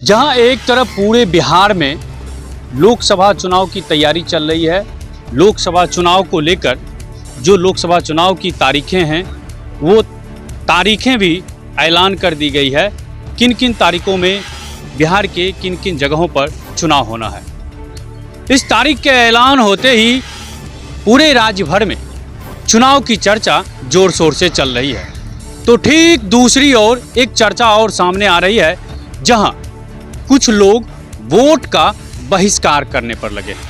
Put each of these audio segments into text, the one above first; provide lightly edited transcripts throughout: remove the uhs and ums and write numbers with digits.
जहां एक तरफ पूरे बिहार में लोकसभा चुनाव की तैयारी चल रही है, लोकसभा चुनाव को लेकर जो लोकसभा चुनाव की तारीखें हैं वो तारीखें भी ऐलान कर दी गई है। किन किन तारीखों में बिहार के किन किन जगहों पर चुनाव होना है। इस तारीख के ऐलान होते ही पूरे राज्य भर में चुनाव की चर्चा जोर शोर से चल रही है। तो ठीक दूसरी ओर एक चर्चा और सामने आ रही है जहां कुछ लोग वोट का बहिष्कार करने पर लगे हैं।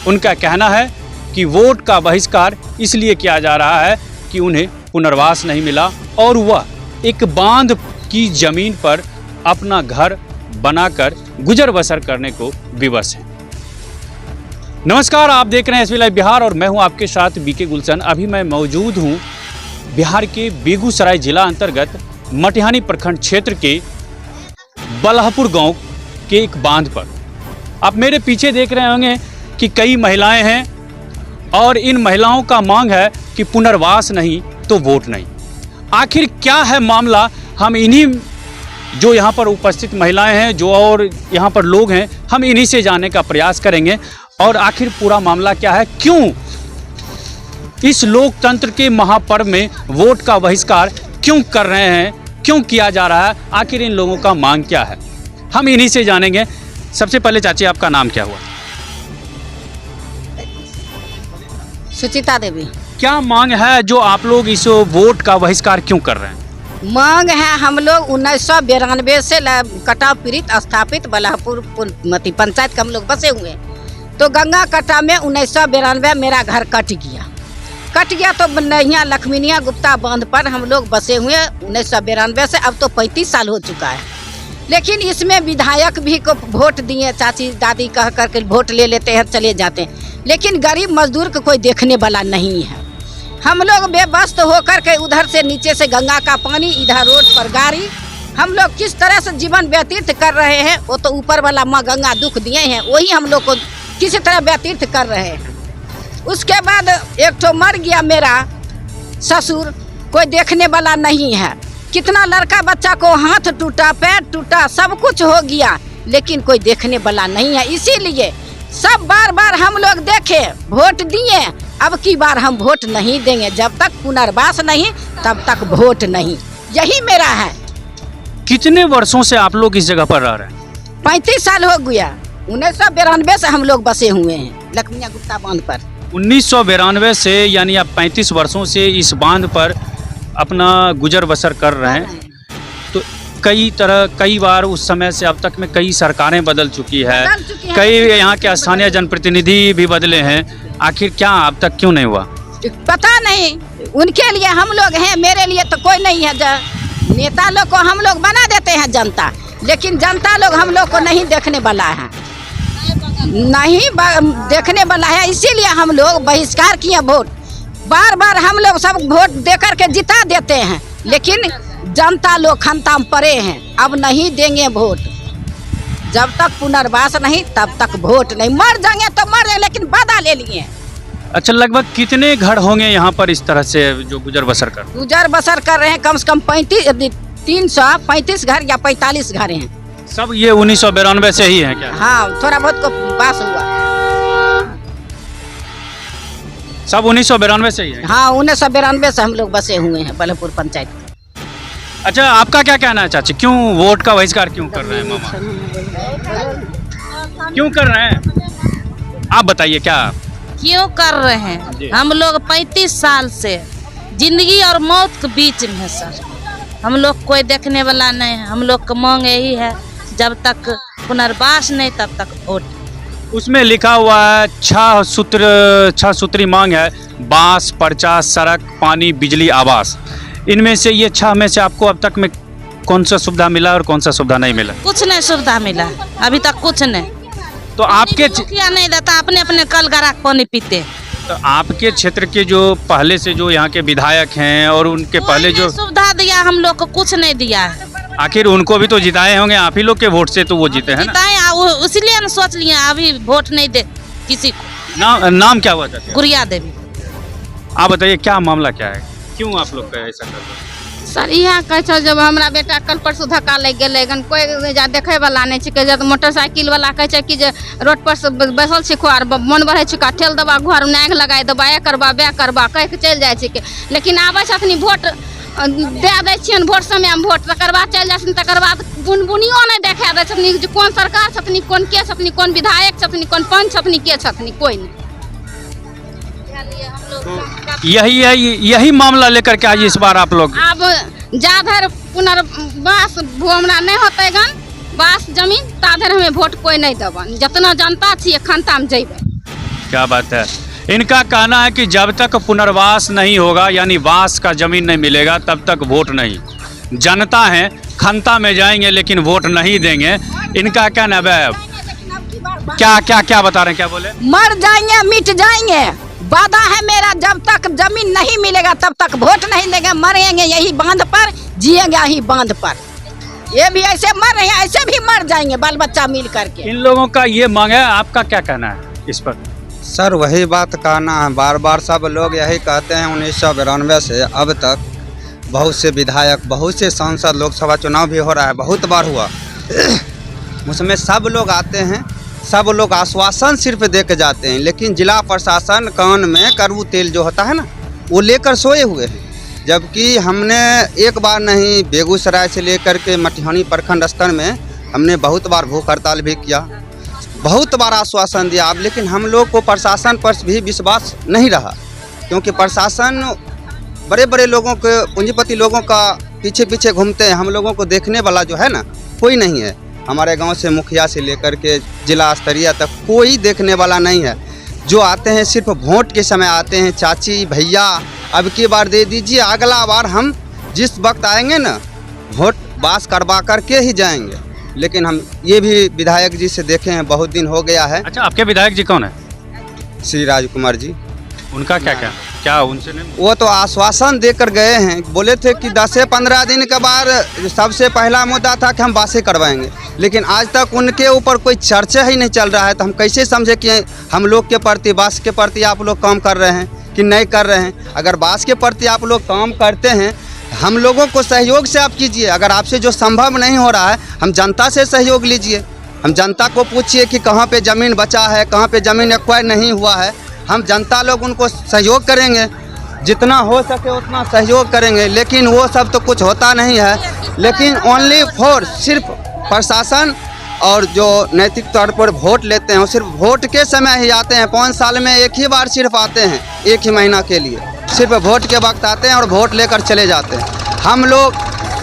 उनका कहना है कि वोट का बहिष्कार इसलिए किया जा रहा है कि उन्हें पुनर्वास नहीं मिला और वह एक बांध की जमीन पर अपना घर बनाकर गुजर बसर करने को विवश है। नमस्कार, आप देख रहे हैं एसबी लाइव बिहार और मैं हूं आपके साथ बीके गुलशन। अभी मैं मौजूद हूं बिहार के बेगूसराय जिला अंतर्गत मटिहानी प्रखंड क्षेत्र के बलहपुर गांव के एक बांध पर। आप मेरे पीछे देख रहे होंगे कि कई महिलाएं हैं और इन महिलाओं का मांग है कि पुनर्वास नहीं तो वोट नहीं। आखिर क्या है मामला, हम इन्हीं जो यहाँ पर उपस्थित महिलाएं हैं जो और यहाँ पर लोग हैं, हम इन्हीं से जानने का प्रयास करेंगे। और आखिर पूरा मामला क्या है, क्यों इस लोकतंत्र के महापर्व में वोट का बहिष्कार क्यों कर रहे हैं, क्यों किया जा रहा है, आखिर इन लोगों का मांग क्या है, हम इन्हीं से जानेंगे। सबसे पहले चाची, आपका नाम क्या हुआ? सुचिता देवी। क्या मांग है जो आप लोग इस वोट का बहिष्कार क्यों कर रहे हैं? मांग है, हम लोग 1992 से कटाव पीड़ित स्थापित बलहपुर पंचायत के हम लोग बसे हुए हैं। तो गंगा कटा में 1992 मेरा घर कट गया तो नैया लक्ष्मीनिया गुप्ता बांध पर हम लोग बसे हुए 1992 से। अब तो 35 साल हो चुका है। लेकिन इसमें विधायक भी को वोट दिए, चाची दादी कह करके वोट ले लेते हैं, चले जाते हैं। लेकिन गरीब मजदूर को कोई देखने वाला नहीं है। हम लोग बेबस होकर के उधर से नीचे से गंगा का पानी, इधर रोड पर गाड़ी, हम लोग किस तरह से जीवन व्यतीत कर रहे हैं वो तो ऊपर वाला माँ गंगा दुख दिए हैं, वही हम लोग को किसी तरह व्यतीत कर रहे हैं। उसके बाद एक तो मर गया मेरा ससुर, कोई देखने वाला नहीं है। कितना लड़का बच्चा को हाथ टूटा, पैर टूटा, सब कुछ हो गया, लेकिन कोई देखने वाला नहीं है। इसीलिए सब बार हम लोग देखे, वोट दिए, अब की बार हम वोट नहीं देंगे। जब तक पुनर्वास नहीं तब तक वोट नहीं, यही मेरा है। कितने वर्षों से आप लोग इस जगह पर रह रहे हैं? 35 साल हो गया। 1992 से हम लोग बसे हुए हैं लक्ष्मीनिया गुप्ता बांध पर। 1992 से, यानी आप 35 वर्षों से इस बांध पर अपना गुजर बसर कर रहे हैं। तो कई बार उस समय से अब तक में कई सरकारें बदल चुकी है, कई यहाँ के स्थानीय जनप्रतिनिधि भी बदले हैं। आखिर क्या अब तक क्यों नहीं हुआ? पता नहीं, उनके लिए हम लोग हैं, मेरे लिए तो कोई नहीं है। नेता लोग को हम लोग बना देते हैं जनता, लेकिन जनता लोग हम लोग को नहीं देखने वाला है, नहीं देखने वाला है। इसीलिए हम लोग बहिष्कार किए वोट। बार हम लोग सब वोट देकर के जिता देते हैं, लेकिन जनता लोग खंताम पड़े हैं। अब नहीं देंगे वोट, जब तक पुनर्वास नहीं तब तक वोट नहीं। मर जाएंगे तो मर जाएंगे, लेकिन वादा ले लिए। अच्छा, लगभग कितने घर होंगे यहाँ पर इस तरह से जो गुजर बसर कर रहे हैं? कम से कम 335 घर या 45 घर हैं। सब ये 1992 से ही है क्या? हाँ, थोड़ा बहुत को बास हुआ। सब 1992 से ही है? हाँ, 1992 से हम लोग बसे हुए हैं बलहपुर पंचायत। अच्छा, आपका क्या कहना है चाची, क्यों वोट का बहिष्कार क्यों कर रहे हैं मामा? क्यों कर रहे हैं, आप बताइए। क्या क्यों कर रहे हैं? हम लोग 35 साल से जिंदगी और मौत के बीच में है सर। हम लोग कोई देखने वाला नहीं है। हम लोग का मांग यही है, जब तक पुनर्वास नहीं तब तक वोट। उसमें लिखा हुआ है 6 सूत्री मांग है: बांस, पर्चा, सड़क, पानी, बिजली, आवास। इनमें से ये 6 में से आपको अब तक में कौन सा सुविधा मिला और कौन सा सुविधा नहीं मिला? कुछ नहीं सुविधा मिला, अभी तक कुछ नहीं। तो आपके मुखिया नहीं देता, अपने कल गरा पीते पीते। तो आपके क्षेत्र के जो पहले से जो यहाँ के विधायक हैं और उनके पहले जो सुविधा दिया, हम लोग को कुछ नहीं दिया है। आखिर उनको भी तो जिताए होंगे आप ही लोग के वोट से, तो वो जीते हैं ना? इसलिए ना सोच लिया अभी वोट नहीं दे किसी को। नाम क्या हुआ था? गुड़िया देवी। आप बताइए क्या मामला क्या है, क्यों आप लोग का ऐसा कर रहे हैं? सर यहाँ कहे छो जब हमारा बेटा कल परसों धक्का लग गए गन कोई जा देखे वाला नहीं छिके जब मोटरसाइकिल वाला कहे छे कि जे रोड पर से बैसल छिको आर मन बढ़े छिका ठेल दबा घर में आग लगाए दबा ए करबा बे करबा कह के चल जाए छिके लेकिन आबै छथिन वोट दे दै छियन वोट समय में वोट तकर बाद चल जाथिन तकर बाद बुनबुनियो नहीं देखा दै छथिन जे कोन सरकार छथिन कोन के छथिन कोन विधायक छथिन कोन पंच छथिन के छथिन कोई नहीं। यही मामला लेकर के आज इस बार आप लोग अब जाधर पुनर्वास हमरा नहीं होते गन वास जमीन ताधर हमें वोट कोई नहीं देवन जितना जनता छे खनता में जेबे। क्या बात है। इनका कहना है कि जब तक पुनर्वास नहीं होगा यानी वास का जमीन नहीं मिलेगा तब तक वोट नहीं। जनता है खनता में जाएंगे लेकिन वोट नहीं देंगे। इनका कहना है क्या बता रहे हैं क्या बोले मर जाएंगे मिट जाएंगे वादा है मेरा जब तक जमीन नहीं मिलेगा तब तक वोट नहीं देंगे मरेंगे यही बांध पर जिएंगे यही बांध पर। ये भी ऐसे मर रहे हैं ऐसे भी मर जाएंगे बाल बच्चा मिल करके। इन लोगों का ये मांग है आपका क्या कहना है इस पर? सर वही बात कहना है बार बार सब लोग यही कहते हैं 1992 से अब तक बहुत से विधायक बहुत से सांसद लोकसभा चुनाव भी हो रहा है बहुत बार हुआ उसमें सब लोग आते हैं सब लोग आश्वासन सिर्फ दे के जाते हैं लेकिन जिला प्रशासन कान में कड़ू तेल जो होता है ना वो लेकर सोए हुए हैं। जबकि हमने एक बार नहीं बेगूसराय से लेकर के मटिहानी प्रखंड स्तर में हमने बहुत बार भूख हड़ताल भी किया बहुत बार आश्वासन दिया अब लेकिन हम लोग को प्रशासन पर भी विश्वास नहीं रहा क्योंकि प्रशासन बड़े बड़े लोगों के पूंजीपति लोगों का पीछे पीछे घूमते हैं हम लोगों को देखने वाला जो है ना कोई नहीं है। हमारे गांव से मुखिया से लेकर के जिला स्तरीय तक कोई देखने वाला नहीं है। जो आते हैं सिर्फ वोट के समय आते हैं चाची भैया अब की बार दे दीजिए अगला बार हम जिस वक्त आएंगे ना वोट बास करवा करके ही जाएंगे। लेकिन हम ये भी विधायक जी से देखे हैं बहुत दिन हो गया है। अच्छा आपके विधायक जी कौन है? श्री राजकुमार जी। उनका क्या उनसे नहीं? वो तो आश्वासन देकर गए हैं बोले थे कि 10 से 15 दिन के बाद सबसे पहला मुद्दा था कि हम बासें करवाएंगे लेकिन आज तक उनके ऊपर कोई चर्चा ही नहीं चल रहा है। तो हम कैसे समझे कि हम लोग के प्रति बास के प्रति आप लोग काम कर रहे हैं कि नहीं कर रहे हैं। अगर बास के प्रति आप लोग काम करते हैं हम लोगों को सहयोग से आप कीजिए। अगर आपसे जो संभव नहीं हो रहा है हम जनता से सहयोग लीजिए। हम जनता को पूछिए कि कहाँ पे ज़मीन बचा है कहाँ पे ज़मीन एक्वायर नहीं हुआ है। हम जनता लोग उनको सहयोग करेंगे जितना हो सके उतना सहयोग करेंगे लेकिन वो सब तो कुछ होता नहीं है। लेकिन ओनली फॉर सिर्फ प्रशासन और जो नैतिक तौर पर वोट लेते हैं वो सिर्फ वोट के समय ही आते हैं। 5 साल में एक ही बार सिर्फ आते हैं एक ही महीना के लिए सिर्फ वोट के वक्त आते हैं और वोट लेकर चले जाते हैं। हम लोग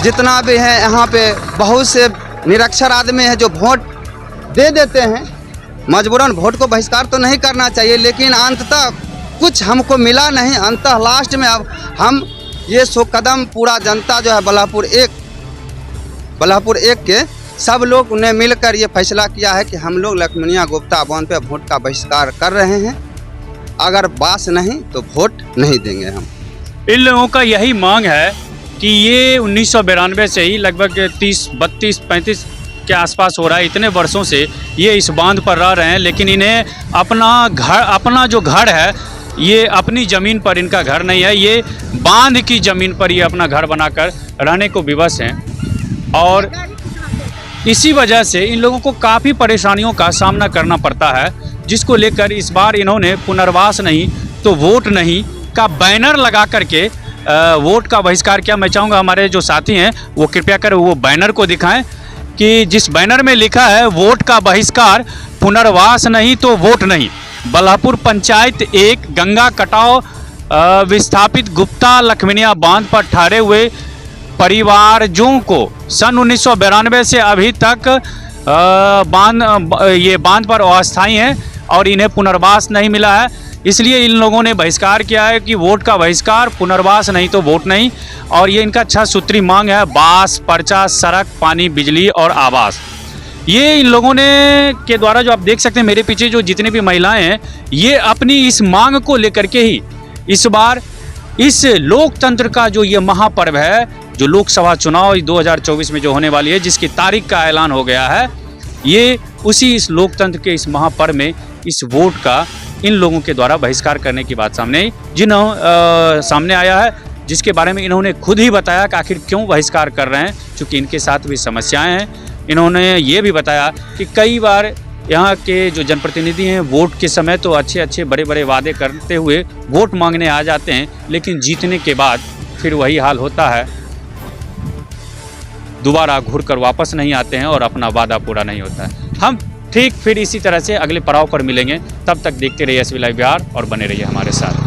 जितना भी हैं यहाँ पे बहुत से निरक्षर आदमी हैं जो वोट दे देते हैं। मजबूरन वोट को बहिष्कार तो नहीं करना चाहिए लेकिन अंततः कुछ हमको मिला नहीं। अंततः लास्ट में अब हम ये 100 कदम पूरा जनता जो है बल्लापुर एक के सब लोग उन्हें मिलकर ये फैसला किया है कि हम लोग लक्ष्मणिया गुप्ता बांध पे वोट का बहिष्कार कर रहे हैं। अगर बास नहीं तो वोट नहीं देंगे हम। इन लोगों का यही मांग है कि ये 1992 से ही लगभग 32-35 के आसपास हो रहा है। इतने वर्षों से ये इस बांध पर रह रहे हैं लेकिन इन्हें अपना जो घर है ये अपनी ज़मीन पर इनका घर नहीं है। ये बांध की ज़मीन पर ये अपना घर बनाकर रहने को विवश हैं और इसी वजह से इन लोगों को काफ़ी परेशानियों का सामना करना पड़ता है जिसको लेकर इस बार इन्होंने पुनर्वास नहीं तो वोट नहीं का बैनर लगा करके वोट का बहिष्कार किया। मैं चाहूँगा हमारे जो साथी हैं वो कृपया कर वो बैनर को दिखाएं कि जिस बैनर में लिखा है वोट का बहिष्कार पुनर्वास नहीं तो वोट नहीं। बल्लापुर पंचायत 1 गंगा कटाव विस्थापित गुप्ता लखमनिया बांध पर ठहरे हुए परिवारजों को सन 1992 से अभी तक ये बांध पर अस्थायी हैं और इन्हें पुनर्वास नहीं मिला है। इसलिए इन लोगों ने बहिष्कार किया है कि वोट का बहिष्कार पुनर्वास नहीं तो वोट नहीं। और ये इनका 6 सूत्री मांग है बास पर्चा सड़क पानी बिजली और आवास। ये इन लोगों ने के द्वारा जो आप देख सकते हैं मेरे पीछे जो जितनी भी महिलाएं हैं ये अपनी इस मांग को लेकर के ही इस बार इस लोकतंत्र का जो ये महापर्व है जो लोकसभा चुनाव 2024 में जो होने वाली है जिसकी तारीख का ऐलान हो गया है ये उसी इस लोकतंत्र के इस महापर्व में इस वोट का इन लोगों के द्वारा बहिष्कार करने की बात सामने आई। सामने आया है जिसके बारे में इन्होंने खुद ही बताया कि आखिर क्यों बहिष्कार कर रहे हैं, चूँकि इनके साथ भी समस्याएं हैं। इन्होंने ये भी बताया कि कई बार यहाँ के जो जनप्रतिनिधि हैं वोट के समय तो अच्छे अच्छे बड़े बड़े वादे करते हुए वोट मांगने आ जाते हैं, लेकिन जीतने के बाद फिर वही हाल होता है, दोबारा घुरकर वापस नहीं आते हैं और अपना वादा पूरा नहीं होता है। हम ठीक फिर इसी तरह से अगले पड़ाव पर मिलेंगे, तब तक देखते रहिए SB लाइव बिहार और बने रहिए हमारे साथ।